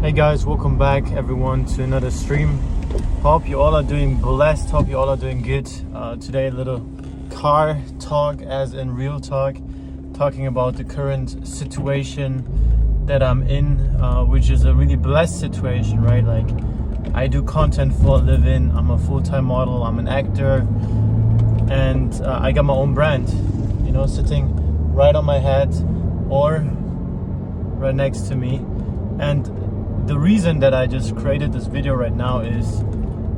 Hey guys, welcome back everyone to another stream. Hope you all are doing blessed, hope you all are doing good. Today a little car talk, as in real talk, talking about the current situation that I'm in, which is a really blessed situation, right? Like, I do content for a living, I'm a full-time model, I'm an actor, and I got my own brand, you know, sitting right on my head or right next to me. And the reason that I just created this video right now is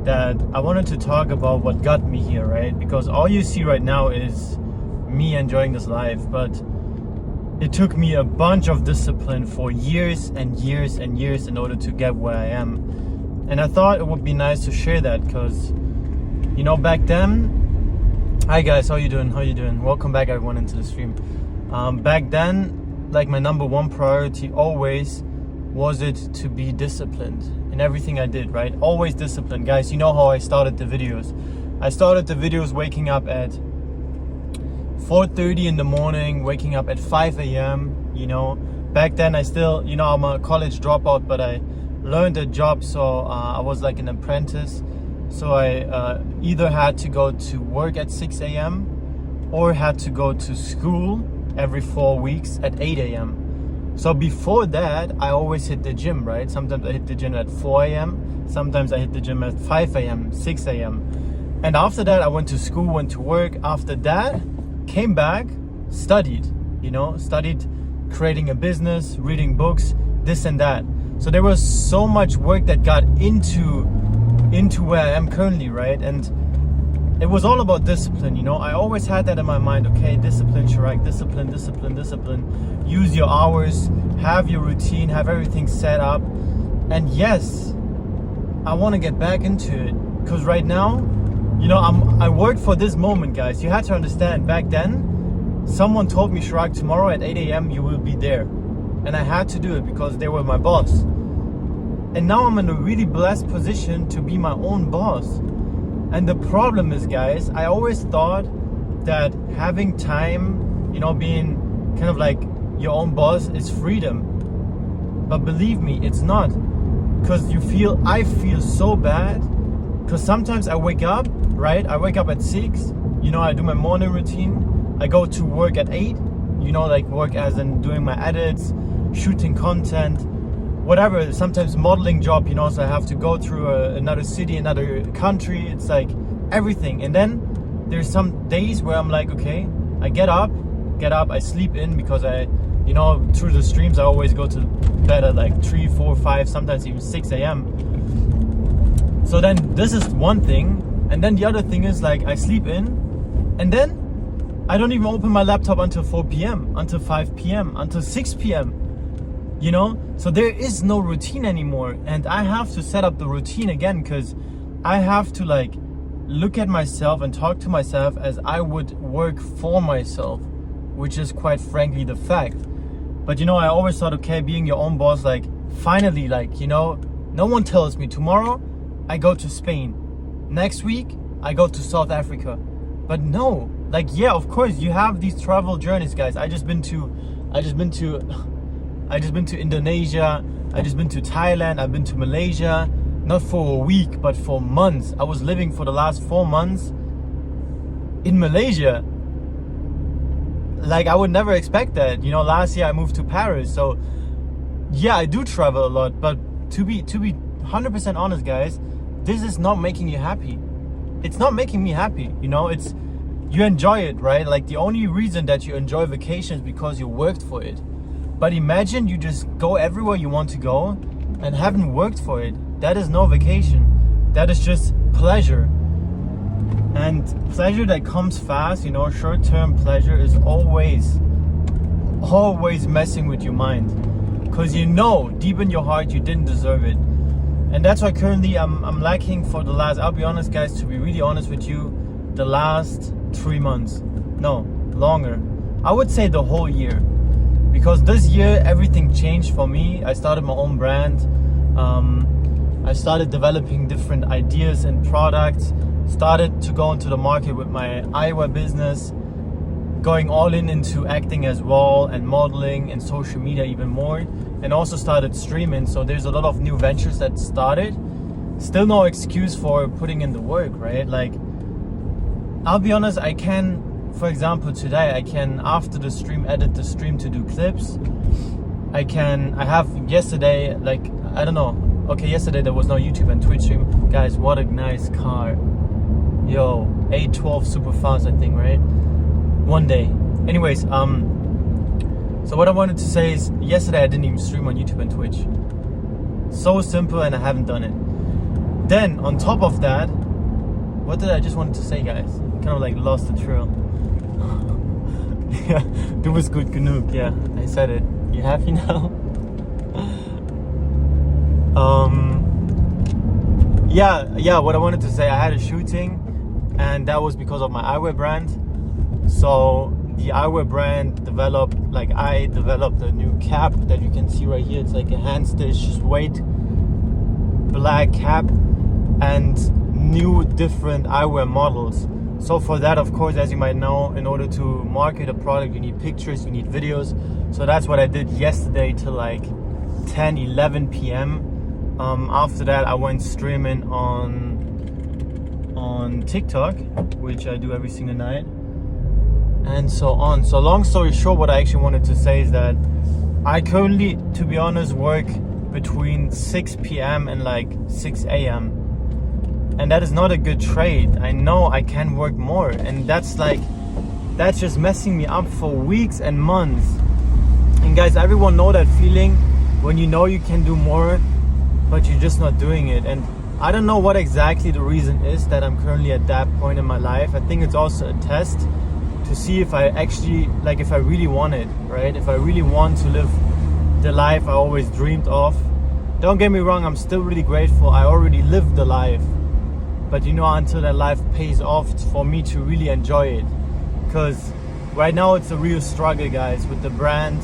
that I wanted to talk about what got me here, right? Because all you see right now is me enjoying this life, but it took me a bunch of discipline for years and years and years in order to get where I am. And I thought it would be nice to share that because, you know, back then, hi guys, how you doing? Welcome back everyone into the stream. Back then, like, my number one priority always was it to be disciplined in everything I did, right? Always disciplined. Guys, you know how I started the videos. I started the videos waking up at 4:30 in the morning, waking up at 5 a.m. You know, back then I still, you know, I'm a college dropout, but I learned a job, so I was like an apprentice. So I either had to go to work at 6 a.m. or had to go to school every 4 weeks at 8 a.m. So before that, I always hit the gym, right? Sometimes I hit the gym at 4 a.m. Sometimes I hit the gym at 5 a.m., 6 a.m. And after that, I went to school, went to work. After that, came back, studied, you know, studied creating a business, reading books, this and that. So there was so much work that got into where I am currently, right? And it was all about discipline, you know. I always had that in my mind. Okay, discipline, Chirag, discipline. Use your hours, have your routine, have everything set up. And yes, I want to get back into it because right now, you know, I worked for this moment, guys. You had to understand, back then, someone told me, Chirag, tomorrow at 8 a.m. you will be there. And I had to do it because they were my boss. And now I'm in a really blessed position to be my own boss. And the problem is, guys, I always thought that having time, you know, being kind of like your own boss is freedom. But believe me, it's not. Because I feel so bad. Because sometimes I wake up, right? I wake up at 6, you know, I do my morning routine. I go to work at 8, you know, like work as in doing my edits, shooting content, whatever, sometimes modeling job, you know, so I have to go through another city, another country. It's like everything. And then there's some days where I'm like, okay, I get up, I sleep in because I, you know, through the streams, I always go to bed at like 3, 4, 5, sometimes even 6 a.m. So then this is one thing. And then the other thing is, like, I sleep in and then I don't even open my laptop until 4 p.m., until 5 p.m., until 6 p.m., you know? So there is no routine anymore. And I have to set up the routine again because I have to, like, look at myself and talk to myself as I would work for myself, which is quite frankly the fact. But, you know, I always thought, okay, being your own boss, like, finally, like, you know, no one tells me tomorrow I go to Spain. Next week, I go to South Africa. But no, like, yeah, of course, you have these travel journeys, guys. I just been to Indonesia. I just been to Thailand. I've been to Malaysia, not for a week, but for months. I was living for the last 4 months in Malaysia. Like, I would never expect that. You know, last year I moved to Paris. So yeah, I do travel a lot, but to be 100% honest, guys, this is not making you happy. It's not making me happy, you know. It's, you enjoy it, right? Like, the only reason that you enjoy vacation is because you worked for it. But imagine you just go everywhere you want to go and haven't worked for it. That is no vacation. That is just pleasure. And pleasure that comes fast, you know, short-term pleasure is always messing with your mind. Because you know, deep in your heart, you didn't deserve it. And that's why currently I'm lacking for the last, I'll be honest, guys, to be really honest with you, the last 3 months. No, longer. I would say the whole year. Because this year, everything changed for me. I started my own brand. I started developing different ideas and products. Started to go into the market with my eyewear business. going all into acting as well, and modeling and social media even more, and also started streaming. So there's a lot of new ventures that started. Still no excuse for putting in the work, right? Like, I'll be honest, I can, for example, today I can, after the stream, edit the stream to do clips. I have yesterday, like, I don't know, okay, yesterday there was no YouTube and Twitch stream. Guys, what a nice car. Yo, 812 super fast, I think, right? One day. Anyways, so what I wanted to say is, yesterday I didn't even stream on YouTube and Twitch. So simple, and I haven't done it. Then, on top of that, what did I just wanted to say, guys? Kind of like lost the trail. Yeah, du bist gut genug. Yeah, I said it. You happy now? Yeah, what I wanted to say, I had a shooting, and that was because of my eyewear brand. So the eyewear brand I developed a new cap that you can see right here. It's like a hand stitch suede black cap and new different eyewear models. So for that, of course, as you might know, in order to market a product, you need pictures, you need videos. So that's what I did yesterday till like 10, 11 p.m. After that, I went streaming on TikTok, which I do every single night, and so on. So long story short, what I actually wanted to say is that I currently, to be honest, work between 6 p.m. and like 6 a.m. And that is not a good trade. I know I can work more, and that's just messing me up for weeks and months. And guys, everyone know that feeling when you know you can do more, but you're just not doing it. And I don't know what exactly the reason is that I'm currently at that point in my life. I think it's also a test to see if I actually, like, if I really want it, right? If I really want to live the life I always dreamed of. Don't get me wrong, I'm still really grateful. I already lived the life. But you know, until that life pays off for me to really enjoy it. Because right now it's a real struggle, guys, with the brand,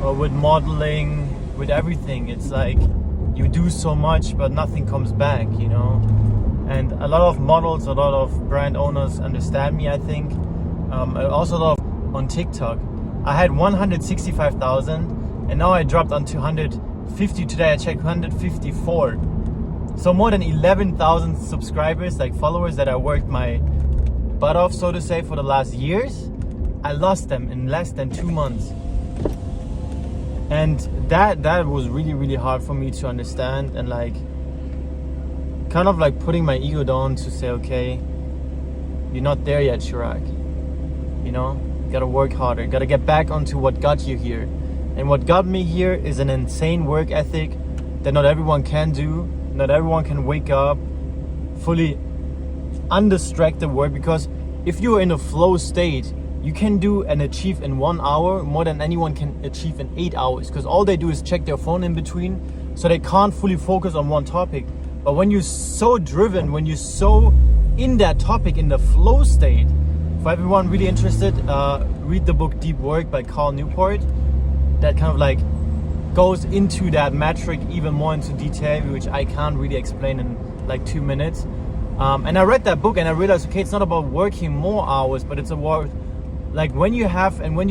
or with modeling, with everything. It's like you do so much, but nothing comes back, you know? And a lot of models, a lot of brand owners understand me, I think. Also a lot of on TikTok. I had 165,000, and now I dropped on 250. Today I checked 154. So more than 11,000 subscribers, like followers, that I worked my butt off, so to say, for the last years. I lost them in less than 2 months. And that was really, really hard for me to understand, and like kind of like putting my ego down to say, okay, you're not there yet, Chirag. You know, you gotta work harder, gotta get back onto what got you here. And what got me here is an insane work ethic that not everyone can do. Not everyone can wake up fully undistracted work, because if you're in a flow state, you can do and achieve in 1 hour more than anyone can achieve in 8 hours, because all they do is check their phone in between, so they can't fully focus on one topic. But when you're so driven, when you're so in that topic, in the flow state, for everyone really interested, read the book Deep Work by Carl Newport. That kind of like goes into that metric even more into detail, which I can't really explain in like 2 minutes. And I read that book and I realized, okay, it's not about working more hours, but it's about like when you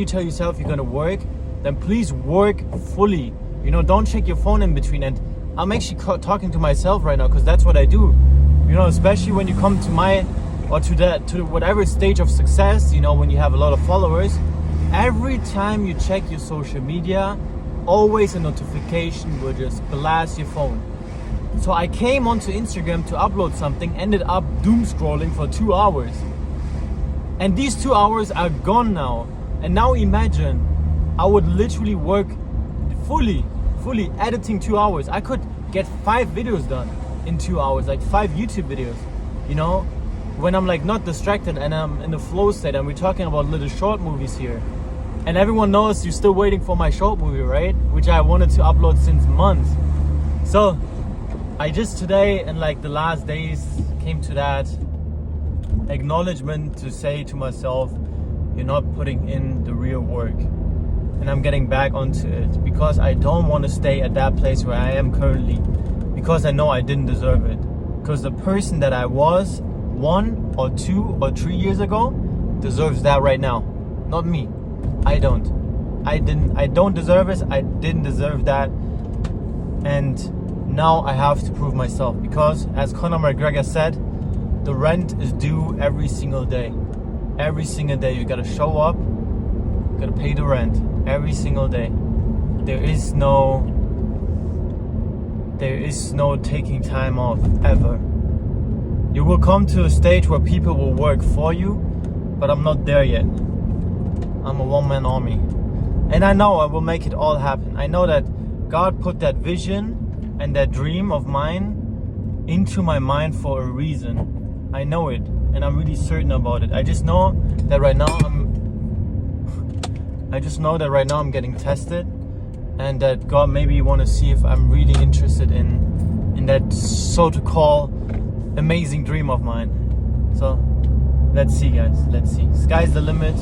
tell yourself you're gonna work, then please work fully. You know, don't check your phone in between. And I'm actually talking to myself right now, because that's what I do. You know, especially when you come to to whatever stage of success, you know, when you have a lot of followers, every time you check your social media, always a notification will just blast your phone. So I came onto Instagram to upload something, ended up doom scrolling for 2 hours. And these 2 hours are gone now. And now imagine, I would literally work fully editing 2 hours. I could get 5 videos done in 2 hours, like 5 YouTube videos, you know, when I'm like not distracted and I'm in the flow state. And we're talking about little short movies here. And everyone knows you're still waiting for my short movie, right? Which I wanted to upload since months. So I just today and like the last days came to that acknowledgement to say to myself, you're not putting in the real work. And I'm getting back onto it, because I don't want to stay at that place where I am currently, because I know I didn't deserve it. Because the person that I was 1 or 2 or 3 years ago deserves that right now, not me. I don't deserve it. I didn't deserve that, and now I have to prove myself, because as Conor McGregor said, the rent is due every single day. Every single day you gotta show up, you gotta pay the rent every single day. There is no taking time off ever. You will come to a stage where people will work for you, but I'm not there yet. I'm a one-man army. And I know I will make it all happen. I know that God put that vision and that dream of mine into my mind for a reason. I know it, and I'm really certain about it. I just know that right now I'm getting tested, and that God maybe want to see if I'm really interested in that so-to-call amazing dream of mine. So let's see, guys. Let's see. Sky's the limit.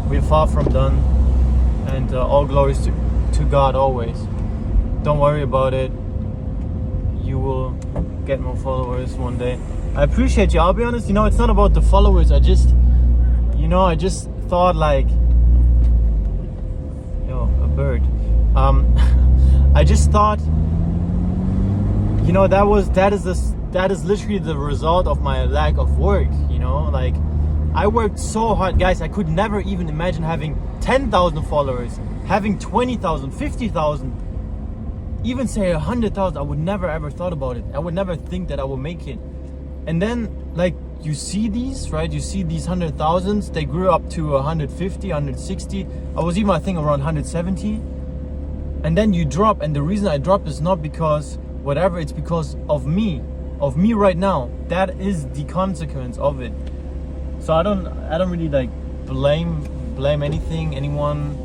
We're far from done, and all glories to God always. Don't worry about it. You will get more followers one day. I appreciate you. I'll be honest. It's not about the followers. I just thought like, a bird. I just thought, that is literally the result of my lack of work. Like, I worked so hard, guys. I could never even imagine having 10,000 followers, having 20,000, 50,000, even say 100,000. I would never ever thought about it. I would never think that I would make it. And then, like, you see these, right? You see these 100,000s. They grew up to 150, 160. I was even, I think, around 170. And then you drop, and the reason I drop is not because whatever. It's because of me right now. That is the consequence of it. So I don't really like blame anyone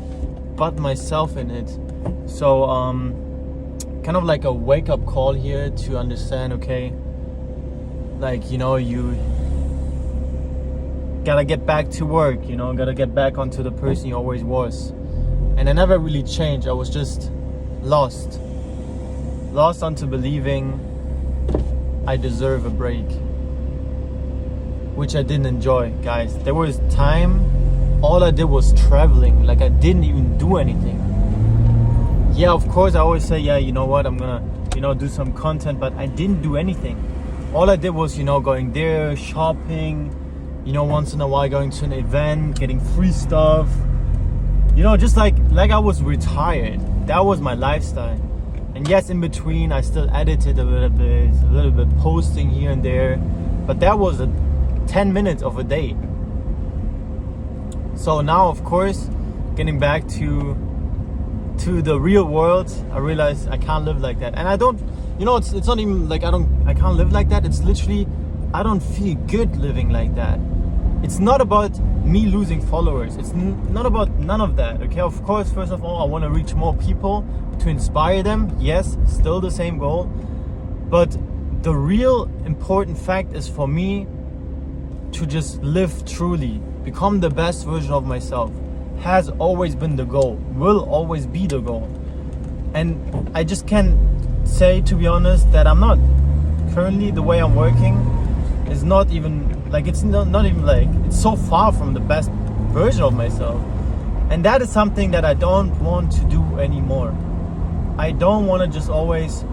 but myself in it. So kind of like a wake up call here to understand, okay, like, you gotta get back to work, gotta get back onto the person you always was. And I never really changed. I was just lost onto believing I deserve a break, which I didn't enjoy, guys. There was time, all I did was traveling. Like, I didn't even do anything. Yeah, of course, I always say, yeah, you know what, I'm gonna, do some content, but I didn't do anything. All I did was, going there, shopping, once in a while going to an event, getting free stuff. Just like I was retired. That was my lifestyle. And yes, in between, I still edited a little bit, posting here and there. But that was 10 minutes of a day. So now, of course, getting back to the real world, I realize I can't live like that. And I don't, it's not even like I can't live like that. It's literally, I don't feel good living like that. It's not about me losing followers. It's not about none of that, okay? Of course, first of all, I want to reach more people to inspire them. Yes, still the same goal. But the real important fact is for me to just live truly, become the best version of myself. Has always been the goal, will always be the goal. And I just can say, to be honest, that I'm not currently, the way I'm working is not even like, it's not even like, it's so far from the best version of myself. And that is something that I don't want to do anymore. I don't want to just always,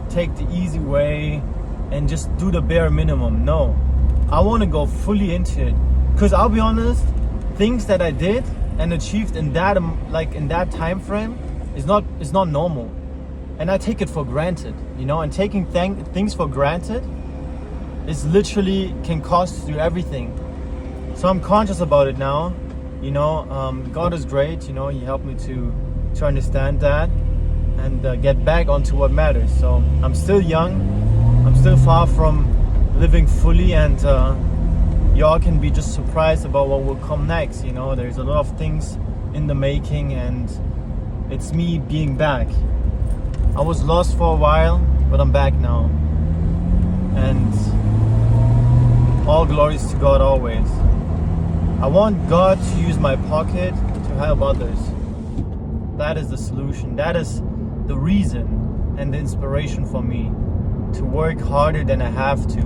take the easy way and just do the bare minimum. No, I want to go fully into it. Because I'll be honest, things that I did and achieved in that time frame is not normal. And I take it for granted, and taking things for granted is literally can cost you everything. So I'm conscious about it now. God is great. He helped me to understand that and get back onto what matters. So I'm still young. I'm still far from living fully, and y'all can be just surprised about what will come next. There's a lot of things in the making, and it's me being back. I was lost for a while, but I'm back now. And all glories to God always. I want God to use my pocket to help others. That is the solution. That is the reason and the inspiration for me to work harder than I have to.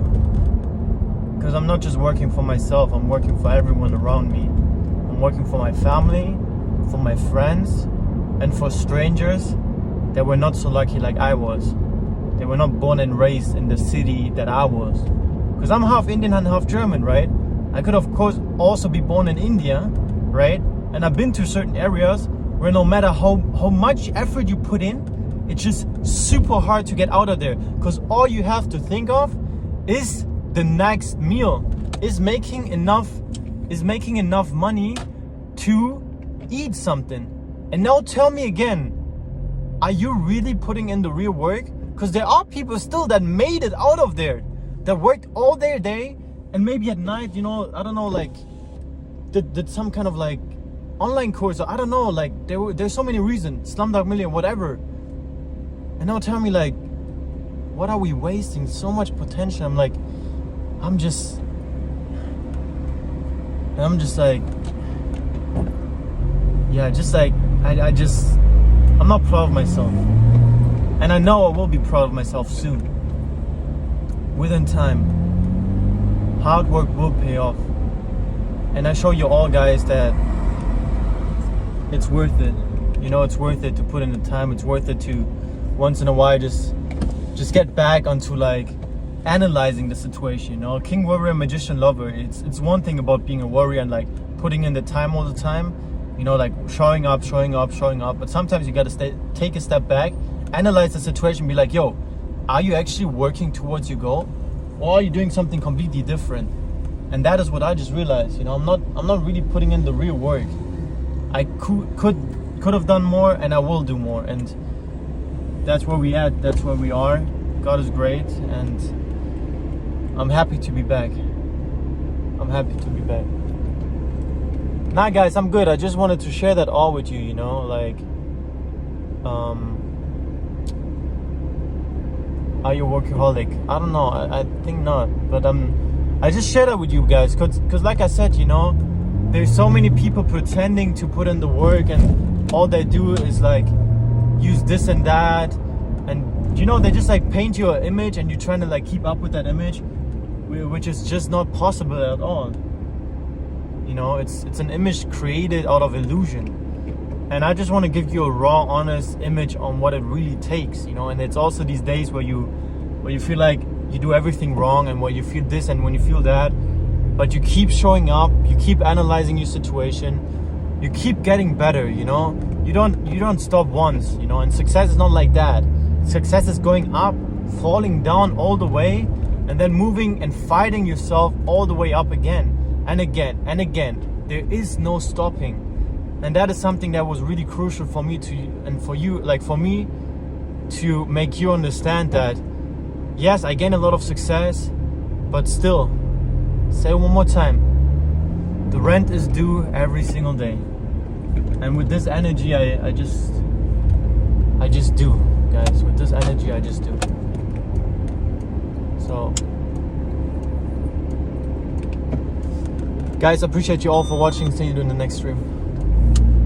because I'm not just working for myself, I'm working for everyone around me. I'm working for my family, for my friends, and for strangers that were not so lucky like I was. They were not born and raised in the city that I was. Because I'm half Indian and half German, right? I could of course also be born in India, right? And I've been to certain areas where no matter how much effort you put in, it's just super hard to get out of there. Because all you have to think of is the next meal, is making enough money to eat something. And now tell me again, are you really putting in the real work? Because there are people still that made it out of there, that worked all their day and maybe at night, you know, I don't know, like did some kind of like online course, or I don't know, like there's so many reasons, Slumdog Million, whatever. And now tell me, like, what are we wasting so much potential? I'm just like, yeah, just like I'm not proud of myself. And I know I will be proud of myself soon. Within time. Hard work will pay off. And I show you all guys that it's worth it. You know, it's worth it to put in the time. It's worth it to once in a while just get back onto like analyzing the situation. You know, King Warrior, Magician Lover. It's one thing about being a warrior and like putting in the time all the time. You know, like showing up. But sometimes you gotta take a step back, analyze the situation, be like, yo, are you actually working towards your goal, or are you doing something completely different? And that is what I just realized. You know, I'm not really putting in the real work. I could have done more, and I will do more. And that's where we at. That's where we are. God is great, and I'm happy to be back. Nah, guys, I'm good. I just wanted to share that all with you. You know, like, are you a workaholic? I don't know. I think not. But I just share that with you guys, cause like I said, you know, there's so many people pretending to put in the work, and all they do is like use this and that, and you know, they just like paint you an image, and you're trying to like keep up with that image, which is just not possible at all. You know, it's an image created out of illusion. And I just want to give you a raw, honest image on what it really takes, you know. And it's also these days where you feel like you do everything wrong, and where you feel this and when you feel that, but you keep showing up, you keep analyzing your situation, you keep getting better, you know. You don't stop once, you know. And success is not like that. Success is going up, falling down all the way, and then moving and fighting yourself all the way up again and again and again. There is no stopping. And that is something that was really crucial for me for me to make you understand that, yes, I gain a lot of success, but still, say it one more time, the rent is due every single day. And with this energy, I just do, guys. With this energy, I just do. So, guys, I appreciate you all for watching. See you in the next stream.